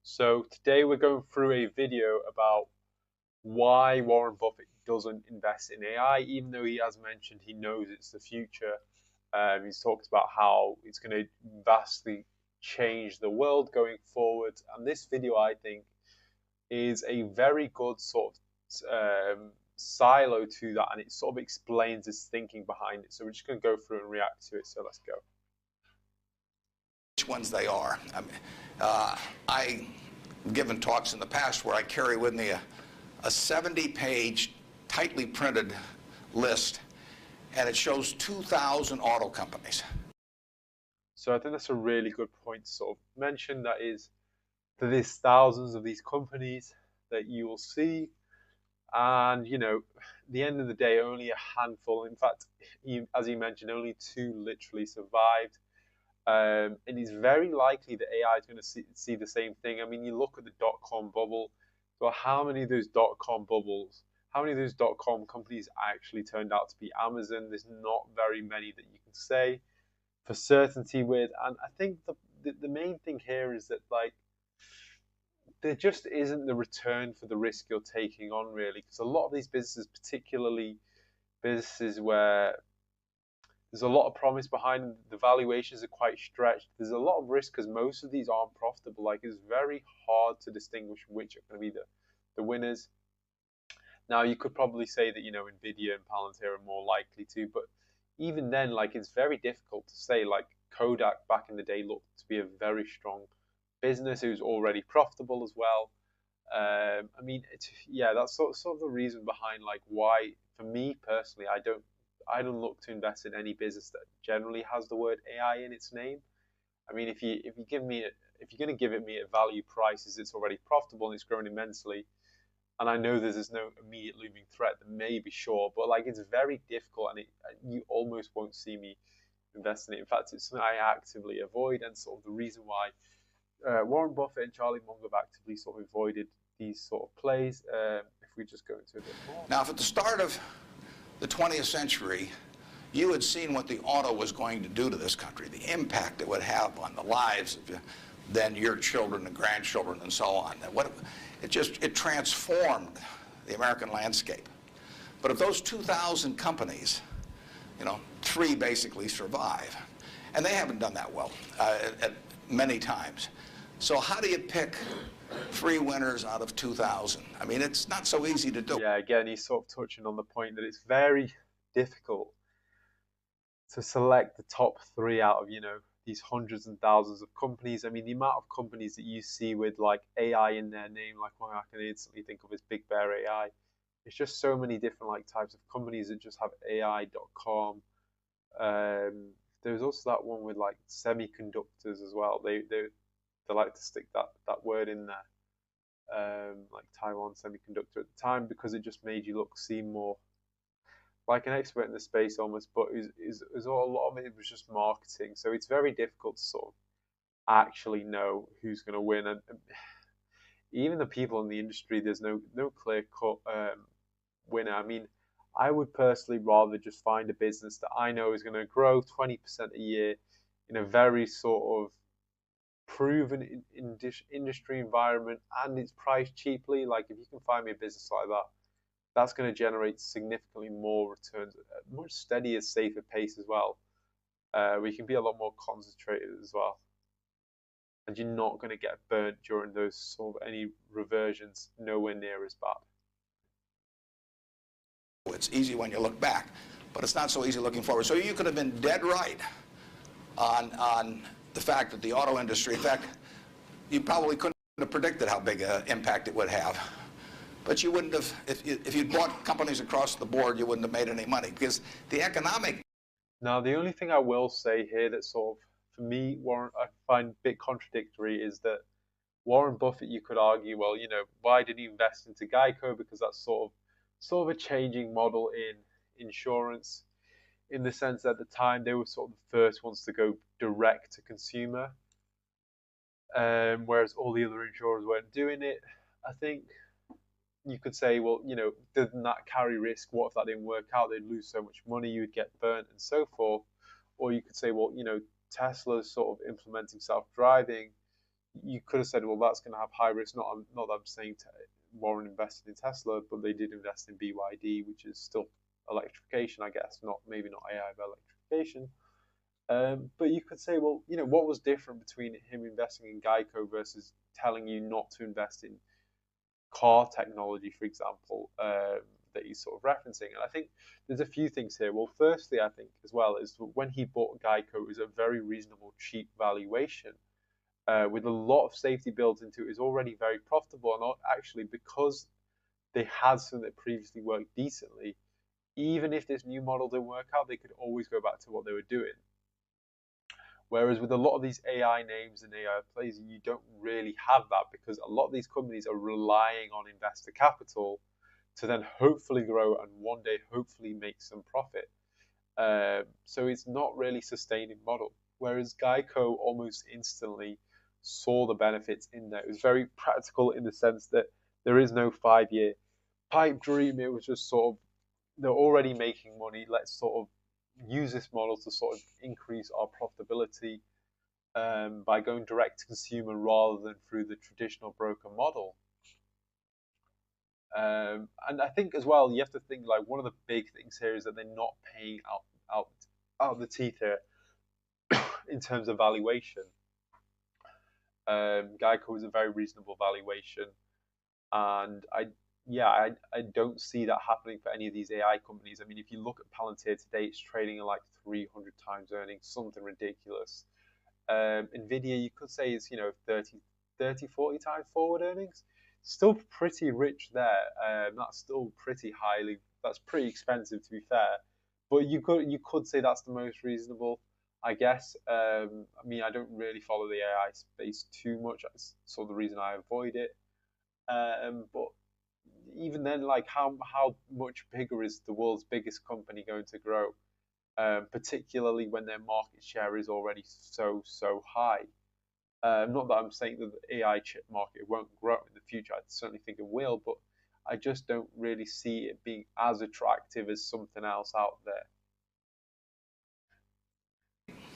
So today we're going through a video about why Warren Buffett doesn't invest in AI, even though he has mentioned he knows it's the future. He's talked about how it's going to vastly change the world going forward. And this video, I think, is a very good sort of silo to that, and it sort of explains his thinking behind it. So we're just going to go through and react to it. So let's go. Which ones they are. I've given talks in the past where I carry with me a 70-page, tightly printed list, and it shows 2,000 auto companies. So I think that's a really good point to sort of mention. That is, that there's thousands of these companies that you will see, and at the end of the day, only a handful. In fact, as you mentioned, only two literally survived. And it's very likely that AI is going to see the same thing. I mean, you look at the dot-com bubble. So how many of those dot-com bubbles, how many of those dot-com companies actually turned out to be Amazon? There's not very many that you can say for certainty with. And I think the main thing here is that, like, there just isn't the return for the risk you're taking on, really. Because a lot of these businesses, particularly businesses where there's a lot of promise behind them, the valuations are quite stretched. There's a lot of risk because most of these aren't profitable. Like, it's very hard to distinguish which are going to be the winners. Now, you could probably say that, Nvidia and Palantir are more likely to, but even then, like, it's very difficult to say. Like, Kodak back in the day looked to be a very strong business. It was already profitable as well. I mean, that's sort of the reason behind, like, why, for me personally, I don't look to invest in any business that generally has the word AI in its name. I mean, if you're going to give it me at value prices, it's already profitable and it's grown immensely, and I know there's no immediate looming threat, then maybe sure, but like, it's very difficult, and you almost won't see me invest in it. In fact, it's something I actively avoid, and sort of the reason why Warren Buffett and Charlie Munger have actively sort of avoided these sort of plays. If we just go into a bit more. Now, if at the start of the 20th century, you had seen what the auto was going to do to this country, the impact it would have on the lives of then your children and grandchildren and so on. It transformed the American landscape. But of those 2,000 companies, 3 basically survive, and they haven't done that well many times. So how do you pick 3 winners out of 2,000? I mean, it's not so easy to do. Yeah, again, he's sort of touching on the point that it's very difficult to select the top 3 out of, these hundreds and thousands of companies. I mean, the amount of companies that you see with, like, AI in their name, like one I can instantly think of is Big Bear AI. It's just so many different, like, types of companies that just have AI.com. There's also that one with, like, semiconductors as well. They like to stick that word in there, like Taiwan Semiconductor at the time, because it just made you seem more like an expert in the space almost. But a lot of it was just marketing, so it's very difficult to sort of actually know who's going to win. And even the people in the industry, there's no clear cut winner. I mean, I would personally rather just find a business that I know is going to grow 20% a year in a very sort of proven industry environment, and it's priced cheaply. Like, if you can find me a business like that, that's going to generate significantly more returns at a much steadier, safer pace as well. We can be a lot more concentrated as well, and you're not going to get burnt during those sort of any reversions. Nowhere near as bad. It's easy when you look back, but it's not so easy looking forward. So you could have been dead right on the fact that the auto industry, in fact, you probably couldn't have predicted how big an impact it would have. But you wouldn't have, if you'd bought companies across the board, you wouldn't have made any money, because the economic... Now, the only thing I will say here that sort of, for me, I find a bit contradictory is that Warren Buffett, you could argue, well, why did he invest into Geico? Because that's sort of a changing model in insurance, in the sense that at the time they were sort of the first ones to go direct to consumer, whereas all the other insurers weren't doing it. I think you could say, well, didn't that carry risk? What if that didn't work out? They'd lose so much money, you would get burnt and so forth. Or you could say, well, Tesla's sort of implementing self-driving. you could have said, well, that's going to have high risk. Not that I'm saying Warren invested in Tesla, but they did invest in BYD, which is still electrification, I guess. Not maybe not AI, but electrification. But you could say, well, what was different between him investing in Geico versus telling you not to invest in car technology, for example, that he's sort of referencing? And I think there's a few things here. Well, firstly, I think as well is when he bought Geico, it was a very reasonable, cheap valuation. With a lot of safety built into it, is already very profitable, and actually because they had something that previously worked decently, even if this new model didn't work out, they could always go back to what they were doing. Whereas with a lot of these AI names and AI plays, you don't really have that because a lot of these companies are relying on investor capital to then hopefully grow and one day hopefully make some profit. So it's not really sustaining model. Whereas Geico almost instantly saw the benefits in there. It was very practical in the sense that there is no 5 year pipe dream. It was just sort of they're already making money. Let's sort of use this model to sort of increase our profitability by going direct to consumer rather than through the traditional broker model. And I think as well, you have to think like one of the big things here is that they're not paying out the teeth here in terms of valuation. Geico is a very reasonable valuation, and I don't see that happening for any of these AI companies. I mean, if you look at Palantir today, it's trading at like 300 times earnings, something ridiculous. Nvidia, you could say is 30, 40 times forward earnings. Still pretty rich there. That's still pretty highly. That's pretty expensive to be fair, but you could say that's the most reasonable, I guess. I mean, I don't really follow the AI space too much. That's sort of the reason I avoid it. But even then, like how much bigger is the world's biggest company going to grow? Particularly when their market share is already so high. Not that I'm saying that the AI chip market won't grow in the future. I certainly think it will, but I just don't really see it being as attractive as something else out there.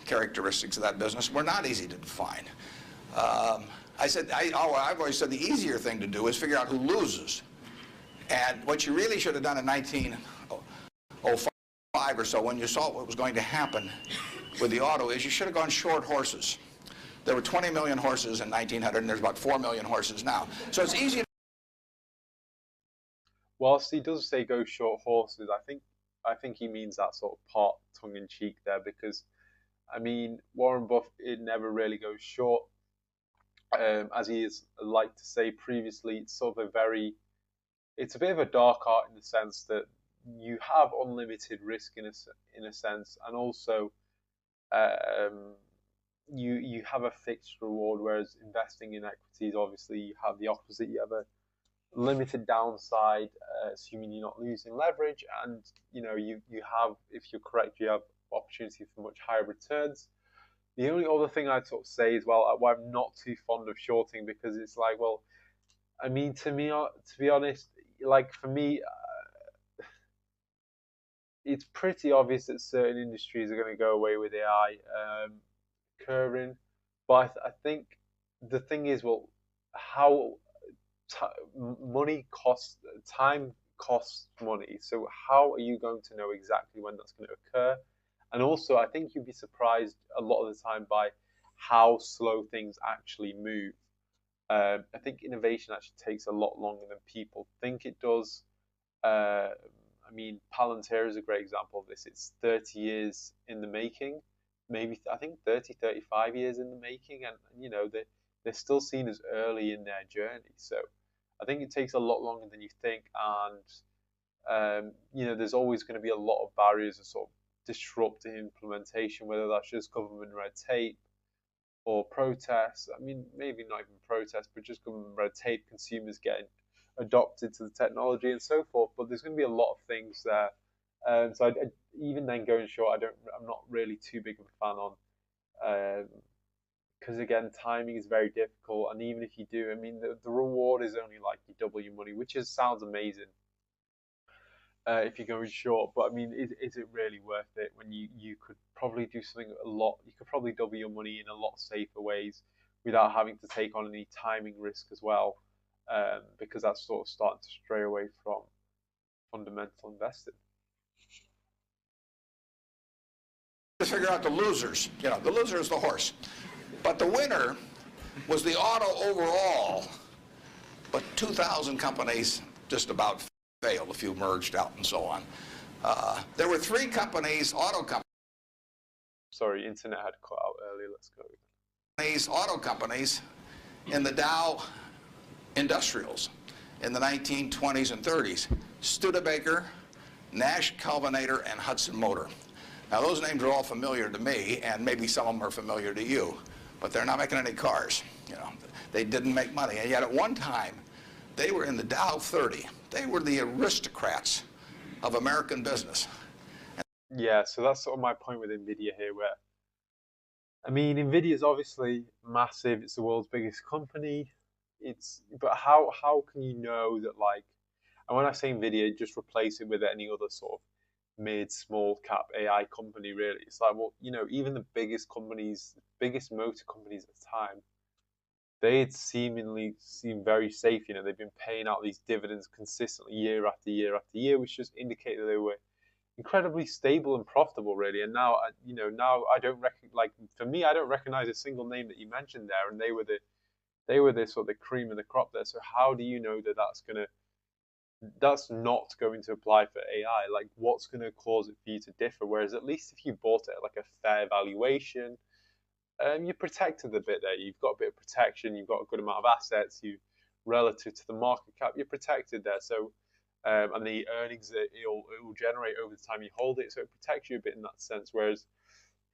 Characteristics of that business were not easy to define. I've always said the easier thing to do is figure out who loses. And what you really should have done in 1905 or so, when you saw what was going to happen with the auto, is you should have gone short horses. There were 20 million horses in 1900, and there's about 4 million horses now. So it's easy. Whilst he does say go short horses, I think he means that sort of part tongue in cheek there because I mean Warren Buffett it never really goes short. As he is like to say previously, it's a bit of a dark art in the sense that you have unlimited risk in a sense, and also um, you have a fixed reward. Whereas investing in equities, obviously, you have the opposite. You have a limited downside, assuming you're not losing leverage, and you have, if you're correct, you have opportunity for much higher returns. The only other thing I'd sort of say is, well, I'm not too fond of shorting because it's like, well, I mean, to be honest, like for me, it's pretty obvious that certain industries are going to go away with AI occurring, but I think the thing is, well, how money costs, time costs money. So how are you going to know exactly when that's going to occur? And also, I think you'd be surprised a lot of the time by how slow things actually move. I think innovation actually takes a lot longer than people think it does. I mean, Palantir is a great example of this. It's 30 years in the making, maybe I think 30, 35 years in the making, and they're still seen as early in their journey. So I think it takes a lot longer than you think, and there's always going to be a lot of barriers that sort of disrupt the implementation, whether that's just government red tape or protests. I mean, maybe not even protests, but just government red tape, consumers getting adopted to the technology and so forth. But there's going to be a lot of things there. So even then, going short, I'm not really too big of a fan on, because again, timing is very difficult. And even if you do, I mean, the reward is only like you double your money, which sounds amazing. If you're going short, but I mean, is it really worth it when you could probably do something a lot? You could probably double your money in a lot safer ways without having to take on any timing risk as well, because that's sort of starting to stray away from fundamental investing. To figure out the losers. The loser is the horse. But the winner was the auto overall. But 2,000 companies just about failed, a few merged out and so on. There were 3 companies, auto companies. Sorry, internet had cut out earlier. Let's go. Auto companies in the Dow Industrials in the 1920s and 30s. Studebaker, Nash Kelvinator, and Hudson Motor. Now those names are all familiar to me, and maybe some of them are familiar to you, but they're not making any cars. They didn't make money, and yet at one time they were in the Dow 30. They were the aristocrats of American business. Yeah, so that's sort of my point with Nvidia here, where I mean, Nvidia is obviously massive. It's the world's biggest company. But how can you know that, like, and when I say Nvidia, just replace it with any other sort of mid small cap AI company, really. It's like, well, even the biggest companies, biggest motor companies at the time, they had seemingly seemed very safe. They've been paying out these dividends consistently year after year after year, which just indicated they were incredibly stable and profitable, really. And now, now I don't for me, I don't recognize a single name that you mentioned there, and they were the sort of the cream of the crop there. So how do you know that that's not going to apply for AI? Like, what's going to cause it for you to differ? Whereas at least if you bought it at like a fair valuation, you're protected a bit there. You've got a bit of protection. You've got a good amount of assets. You relative to the market cap, you're protected there. So, and the earnings that it will generate over the time you hold it, so it protects you a bit in that sense. Whereas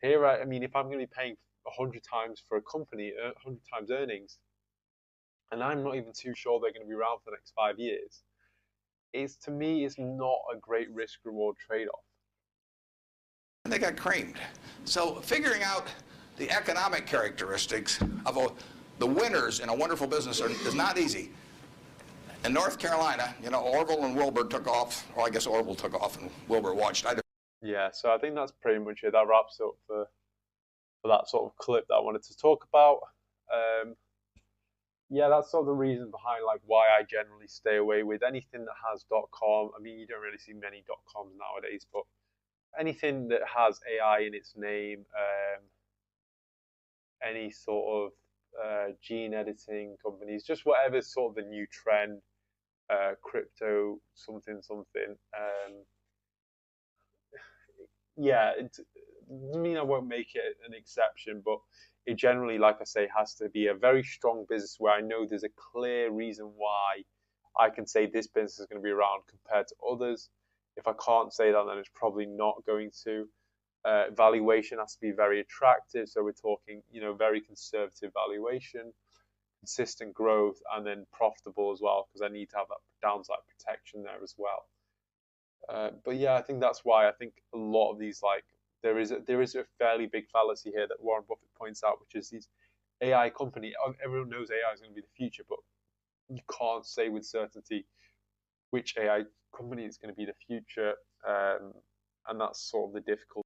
here, I mean, if I'm going to be paying 100 times for a company, 100 times earnings, and I'm not even too sure they're going to be around for the next 5 years, to me, it's not a great risk reward trade-off. And they got creamed. So figuring out the economic characteristics of the winners in a wonderful business is not easy. In North Carolina, Orville and Wilbur took off, or I guess Orville took off and Wilbur watched. Yeah, so I think that's pretty much it. That wraps up for that sort of clip that I wanted to talk about. Yeah, that's sort of the reason behind like why I generally stay away with anything that has .com. I mean, you don't really see many .coms nowadays, but anything that has AI in its name, any sort of gene editing companies, just whatever sort of the new trend, crypto something something. Yeah, it doesn't mean I won't make it an exception, but it generally, like I say, has to be a very strong business where I know there's a clear reason why I can say this business is going to be around compared to others. If I can't say that, then it's probably not going to. Valuation has to be very attractive, so we're talking, very conservative valuation, consistent growth, and then profitable as well, because I need to have that downside protection there as well. But yeah, I think that's why I think a lot of these, like, there is a fairly big fallacy here that Warren Buffett points out, which is these AI company. Everyone knows AI is going to be the future, but you can't say with certainty which AI company is going to be the future, and that's sort of the difficulty.